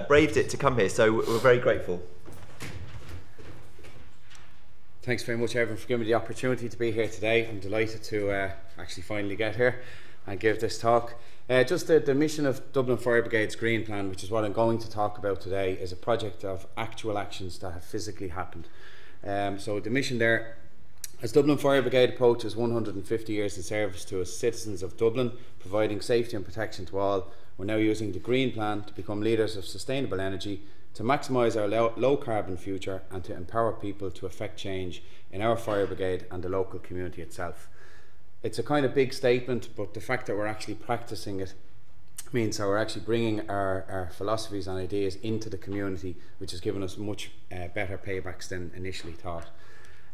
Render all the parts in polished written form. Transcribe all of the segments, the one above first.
braved it to come here, so we're very grateful. Thanks very much, everyone, for giving me the opportunity to be here today. I'm delighted to actually finally get here and give this talk. Just the mission of Dublin Fire Brigade's GreenPlan, which is what I'm going to talk about today, is a project of actual actions that have physically happened. So the mission there, as Dublin Fire Brigade approaches 150 years in service to its citizens of Dublin, providing safety and protection to all, we're now using the GreenPlan to become leaders of sustainable energy, to maximise our low carbon future, and to empower people to effect change in our fire brigade and the local community itself. It's a kind of big statement, but the fact that we're actually practicing it means that we're actually bringing our philosophies and ideas into the community, which has given us much better paybacks than initially thought.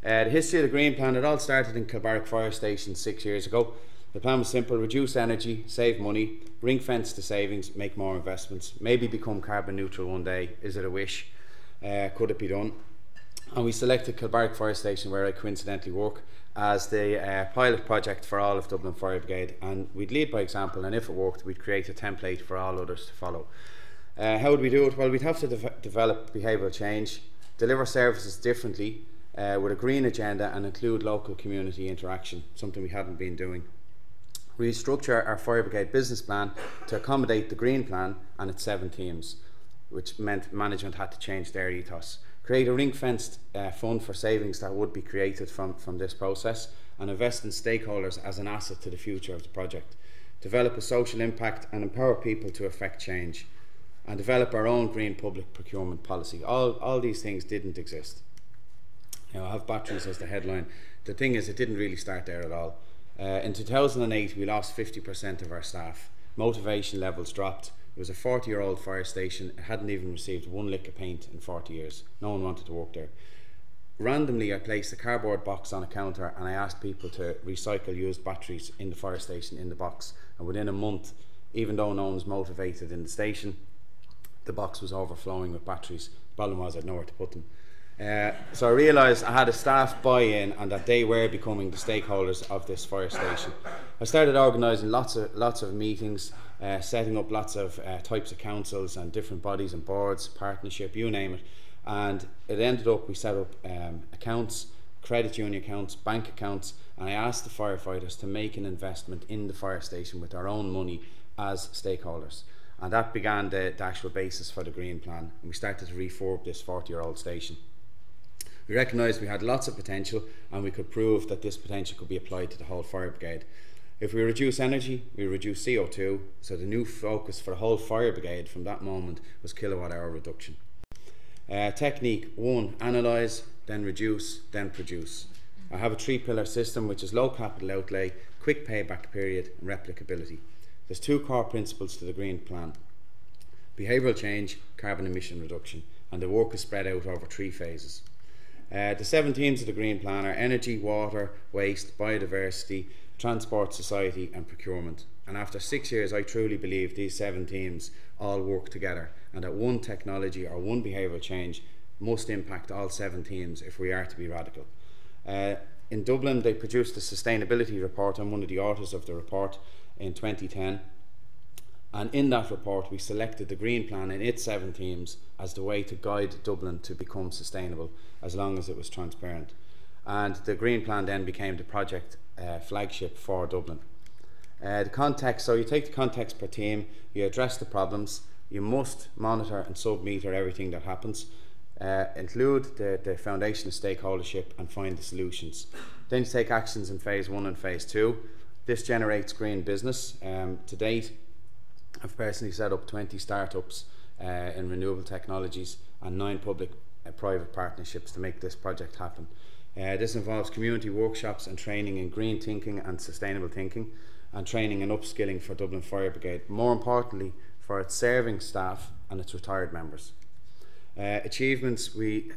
The history of the GreenPlan, it all started in Kilbarrack Fire Station 6 years ago. The plan was simple: reduce energy, save money, ring fence the savings, make more investments, maybe become carbon neutral one day. Is it a wish? Could it be done? And we selected Kilbarrack Fire Station, where I coincidentally work, as the pilot project for all of Dublin Fire Brigade, and we'd lead by example, and if it worked, we'd create a template for all others to follow. How would we do it? Well, we'd have to develop behavioural change, deliver services differently with a green agenda, and include local community interaction, something we hadn't been doing. Restructure our Fire Brigade business plan to accommodate the GreenPlan and its 7 themes, which meant management had to change their ethos. Create a ring-fenced fund for savings that would be created from this process, and invest in stakeholders as an asset to the future of the project. Develop a social impact and empower people to effect change, and develop our own green public procurement policy. All these things didn't exist. Now, I have batteries as the headline. The thing is, it didn't really start there at all. In 2008, we lost 50% of our staff. Motivation levels dropped. It was a 40-year-old fire station. It hadn't even received one lick of paint in 40 years. No one wanted to work there. Randomly, I placed a cardboard box on a counter, and I asked people to recycle used batteries in the fire station in the box. And within a month, even though no one was motivated in the station, the box was overflowing with batteries. The problem was I had nowhere to put them. So I realised I had a staff buy-in, and that they were becoming the stakeholders of this fire station. I started organising lots of meetings, setting up lots of types of councils and different bodies and boards, partnership, you name it. And it ended up, we set up accounts, credit union accounts, bank accounts, and I asked the firefighters to make an investment in the fire station with their own money as stakeholders. And that began the actual basis for the GreenPlan. And we started to refurb this 40-year-old station. We recognised we had lots of potential, and we could prove that this potential could be applied to the whole fire brigade. If we reduce energy, we reduce CO2, so the new focus for the whole fire brigade from that moment was kilowatt hour reduction. Technique 1, analyse, then reduce, then produce. I have a 3-pillar system, which is low capital outlay, quick payback period, and replicability. There's 2 core principles to the GreenPlan: behavioural change, carbon emission reduction, and the work is spread out over 3 phases. The 7 themes of the GreenPlan are energy, water, waste, biodiversity, transport, society, and procurement. And after 6 years, I truly believe these 7 themes all work together, and that one technology or one behavioural change must impact all 7 themes if we are to be radical. In Dublin, they produced a sustainability report. I'm one of the authors of the report in 2010. And in that report, we selected the GreenPlan and its 7 themes as the way to guide Dublin to become sustainable, as long as it was transparent. And the GreenPlan then became the project flagship for Dublin. The context, so you take the context per theme, you address the problems, you must monitor and sub-meter everything that happens, include the foundation of stakeholdership, and find the solutions. Then you take actions in phase 1 and phase 2. This generates green business. To date, I've personally set up 20 startups in renewable technologies and 9 public-private partnerships to make this project happen. This involves community workshops and training in green thinking and sustainable thinking, and training and upskilling for Dublin Fire Brigade, more importantly for its serving staff and its retired members. Achievements, we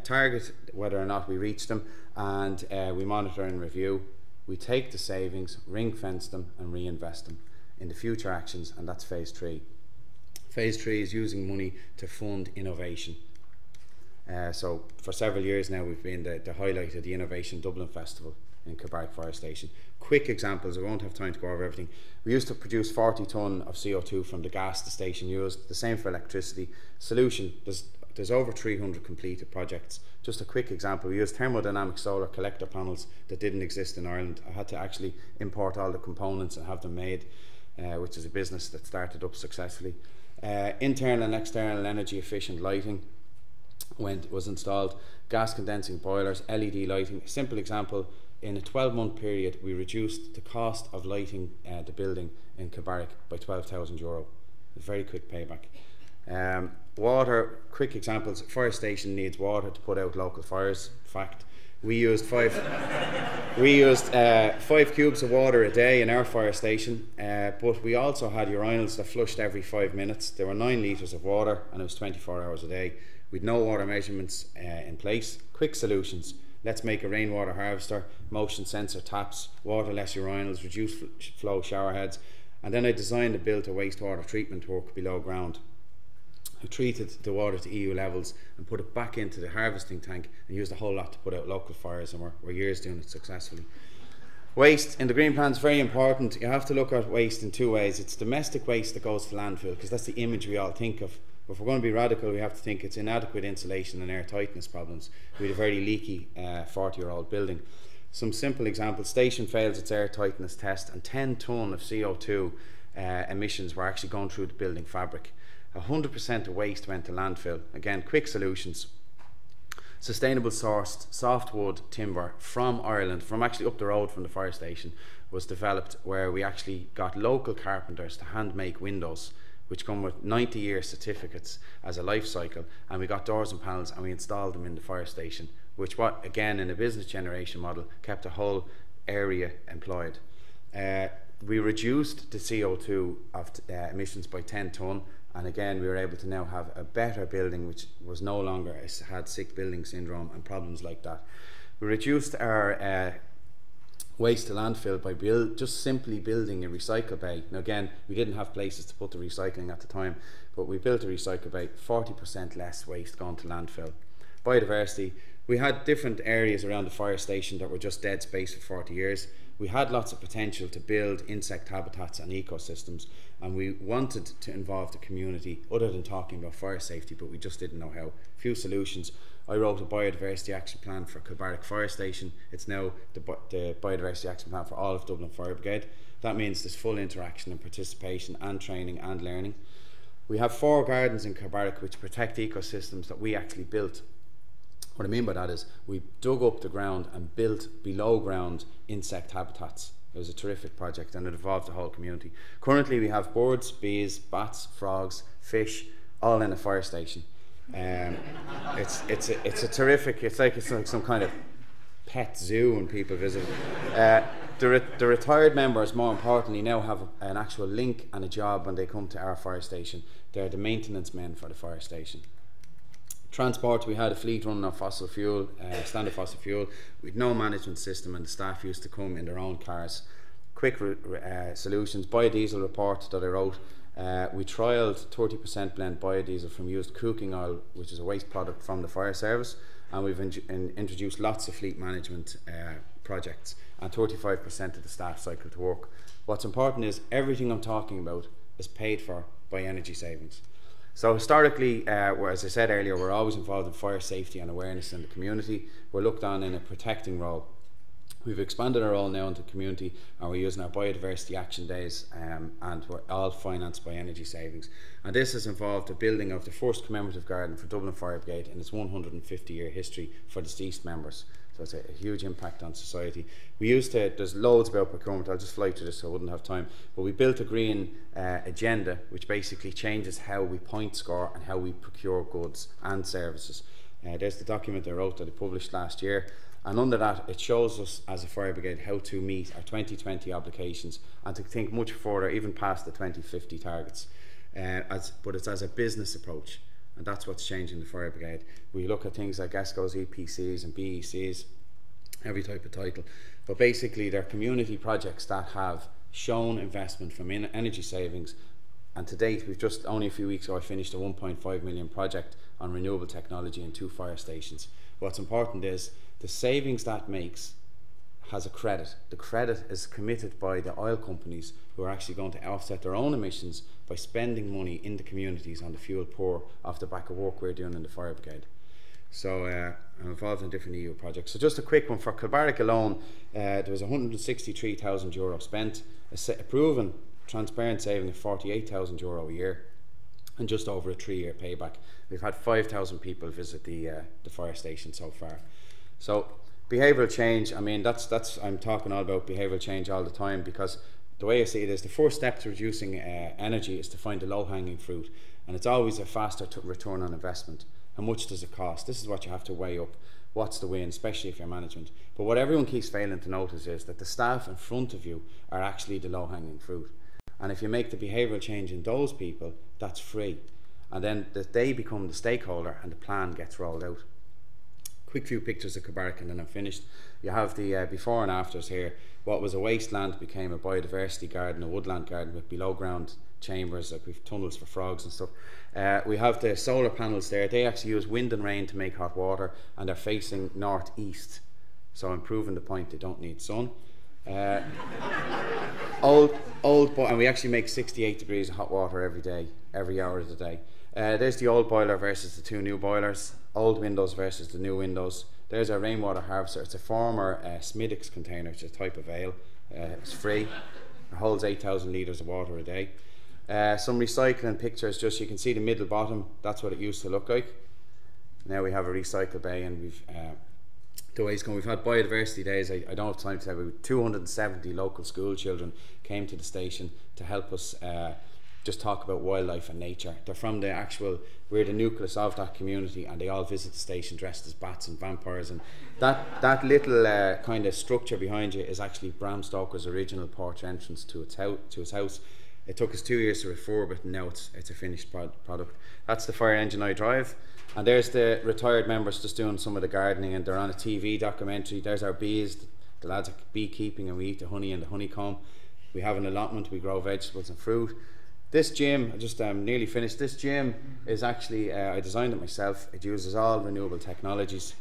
target whether or not we reach them, and we monitor and review. We take the savings, ring fence them, and reinvest them in the future actions, and that's phase 3. Phase 3 is using money to fund innovation. So for several years now, we've been the highlight of the Innovation Dublin Festival. in Kilbarrack Fire Station. Quick examples, I won't have time to go over everything. We used to produce 40 tonne of CO2 from the gas the station used, the same for electricity. Solution, there's over 300 completed projects. Just a quick example, we used thermodynamic solar collector panels that didn't exist in Ireland. I had to actually import all the components and have them made, which is a business that started up successfully. Internal and external energy efficient lighting was installed, gas condensing boilers, LED lighting. A simple example, in a 12-month period we reduced the cost of lighting the building in Kilbarrack by €12,000. A very quick payback. Water, quick examples, fire station needs water to put out local fires. Fact, we used 5 cubes of water a day in our fire station, but we also had urinals that flushed every 5 minutes. There were 9 litres of water and it was 24 hours a day. With no water measurements in place. Quick solutions, let's make a rainwater harvester, motion sensor taps, waterless urinals, reduced flow shower heads, and then I designed and built a wastewater treatment work below ground. I treated the water to EU levels and put it back into the harvesting tank and used a whole lot to put out local fires, and we're years doing it successfully. Waste in the green plan is very important. You have to look at waste in 2 ways. It's domestic waste that goes to landfill, because that's the image we all think of. If we're going to be radical, we have to think it's inadequate insulation and air tightness problems. We had a very leaky 40-year-old building. Some simple examples, station fails its air tightness test and 10 tonne of CO2 emissions were actually going through the building fabric. 100% of waste went to landfill. Again, quick solutions. Sustainable sourced softwood timber from Ireland, from actually up the road from the fire station, was developed, where we actually got local carpenters to hand make windows, which come with 90-year certificates as a life cycle, and we got doors and panels and we installed them in the fire station, which, again, in a business generation model, kept the whole area employed. We reduced the CO2 of emissions by 10 tonne, and again we were able to now have a better building, which was no longer had sick building syndrome and problems like that. We reduced our waste to landfill by just simply building a recycle bay. Now again, we didn't have places to put the recycling at the time, but we built a recycle bay, 40% less waste gone to landfill. Biodiversity, we had different areas around the fire station that were just dead space for 40 years. We had lots of potential to build insect habitats and ecosystems, and we wanted to involve the community other than talking about fire safety, but we just didn't know how. Few solutions. I wrote a biodiversity action plan for Kilbarrack Fire Station. It's now the biodiversity action plan for all of Dublin Fire Brigade. That means there's full interaction and participation and training and learning. We have 4 gardens in Kilbarrack which protect ecosystems that we actually built. What I mean by that is we dug up the ground and built below ground insect habitats. It was a terrific project and it involved the whole community. Currently we have birds, bees, bats, frogs, fish, all in a fire station. It's a terrific, it's like some kind of pet zoo when people visit. The retired members, more importantly, now have an actual link and a job when they come to our fire station. They're the maintenance men for the fire station. Transport, we had a fleet running on fossil fuel, standard fossil fuel, with no management system, and the staff used to come in their own cars. Quick solutions, biodiesel report that I wrote. We trialled 30% blend biodiesel from used cooking oil, which is a waste product from the fire service, and we've introduced lots of fleet management projects, and 35% of the staff cycle to work. What's important is everything I'm talking about is paid for by energy savings. So historically, as I said earlier, we're always involved in fire safety and awareness in the community. We're looked on in a protecting role. We've expanded our role now into the community, and we're using our biodiversity action days, and we're all financed by energy savings. And this has involved the building of the first commemorative garden for Dublin Fire Brigade in its 150-year history for deceased members. So it's a huge impact on society. We used to, there's loads about procurement, I'll just fly through this so I wouldn't have time, but we built a green agenda which basically changes how we point score and how we procure goods and services. There's the document I wrote that I published last year, and under that it shows us as a fire brigade how to meet our 2020 obligations and to think much further, even past the 2050 targets, but it's as a business approach. And that's what's changing the fire brigade. We look at things like ESCOs, EPCs and BECs, every type of title. But basically they're community projects that have shown investment from energy savings. And to date, we've just only a few weeks ago, I finished a 1.5 million project on renewable technology in 2 fire stations. What's important is the savings that makes has a credit. The credit is committed by the oil companies, who are actually going to offset their own emissions by spending money in the communities on the fuel poor off the back of work we're doing in the fire brigade. So I'm involved in different EU projects. So just a quick one, for Kilbarrack alone, there was €163,000 spent, a proven transparent saving of €48,000 a year, and just over a 3-year payback. We've had 5,000 people visit the fire station so far. So behavioural change, I mean, I'm talking all about behavioural change all the time, because the way I see it is the first step to reducing energy is to find the low-hanging fruit, and it's always a faster return on investment. How much does it cost? This is what you have to weigh up. What's the win, especially if you're management? But what everyone keeps failing to notice is that the staff in front of you are actually the low-hanging fruit. And if you make the behavioural change in those people, that's free. And then they become the stakeholder and the plan gets rolled out. Quick few pictures of Kilbarrack and then I'm finished. You have the before and afters here. What was a wasteland became a biodiversity garden, a woodland garden with below ground chambers, like we've tunnels for frogs and stuff. We have the solar panels there. They actually use wind and rain to make hot water, and they're facing northeast, so I'm proving the point they don't need sun. And we actually make 68 degrees of hot water every day, every hour of the day. There's the old boiler versus the 2 new boilers, old windows versus the new windows. There's our rainwater harvester. It's a former Smithwick's container, which is a type of ale. It's free. It holds 8,000 litres of water a day. Some recycling pictures, just you can see the middle bottom, that's what it used to look like. Now we have a recycle bay, and we've the way it's going, we've had biodiversity days. I don't have time to tell you, 270 local school children came to the station to help us just talk about wildlife and nature. They're from the actual, we're the nucleus of that community, and they all visit the station dressed as bats and vampires. And that little kind of structure behind you is actually Bram Stoker's original porch entrance to his house. It took us 2 years to refurb it, and now it's a finished product. That's the fire engine I drive. And there's the retired members just doing some of the gardening, and they're on a TV documentary. There's our bees, the lads are beekeeping, and we eat the honey and the honeycomb. We have an allotment, we grow vegetables and fruit. This gym, I just nearly finished. This gym is actually, I designed it myself. It uses all renewable technologies.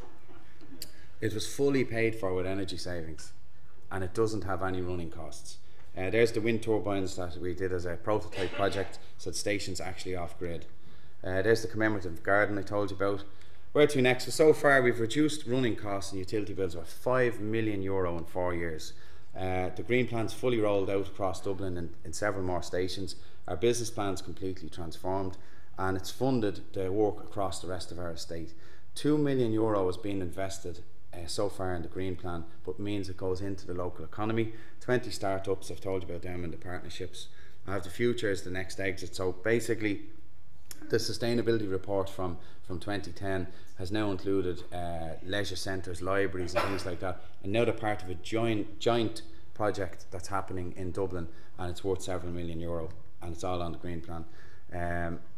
It was fully paid for with energy savings, and it doesn't have any running costs. There's the wind turbines that we did as a prototype project, so the station's actually off grid. There's the commemorative garden I told you about. Where to next? So far we've reduced running costs and utility bills by €5 million in 4 years. The GreenPlan's fully rolled out across Dublin and in several more stations. Our business plan's completely transformed, and it's funded the work across the rest of our estate. €2 million has been invested so far in the GreenPlan, but means it goes into the local economy. 20 startups, I've told you about them, and the partnerships. I have the future as the next exit. So basically, the sustainability report from 2010 has now included leisure centres, libraries and things like that, and now they're part of a joint project that's happening in Dublin, and it's worth several €1 million, and it's all on the GreenPlan.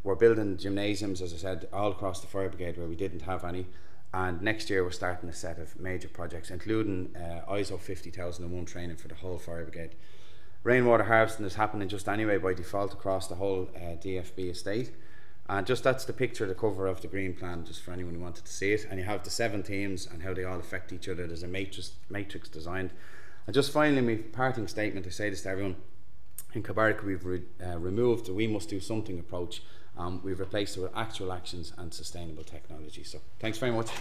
We're building gymnasiums, as I said, all across the fire brigade where we didn't have any, and next year we're starting a set of major projects, including ISO 50001 training for the whole fire brigade. Rainwater harvesting is happening just anyway by default across the whole DFB estate. And just that's the picture, the cover of the GreenPlan, just for anyone who wanted to see it. And you have the 7 teams and how they all affect each other. There's a matrix designed. And just finally, my parting statement, I say this to everyone. In Kilbarrack, we've removed the "we must do something" approach. We've replaced it with actual actions and sustainable technology. So thanks very much.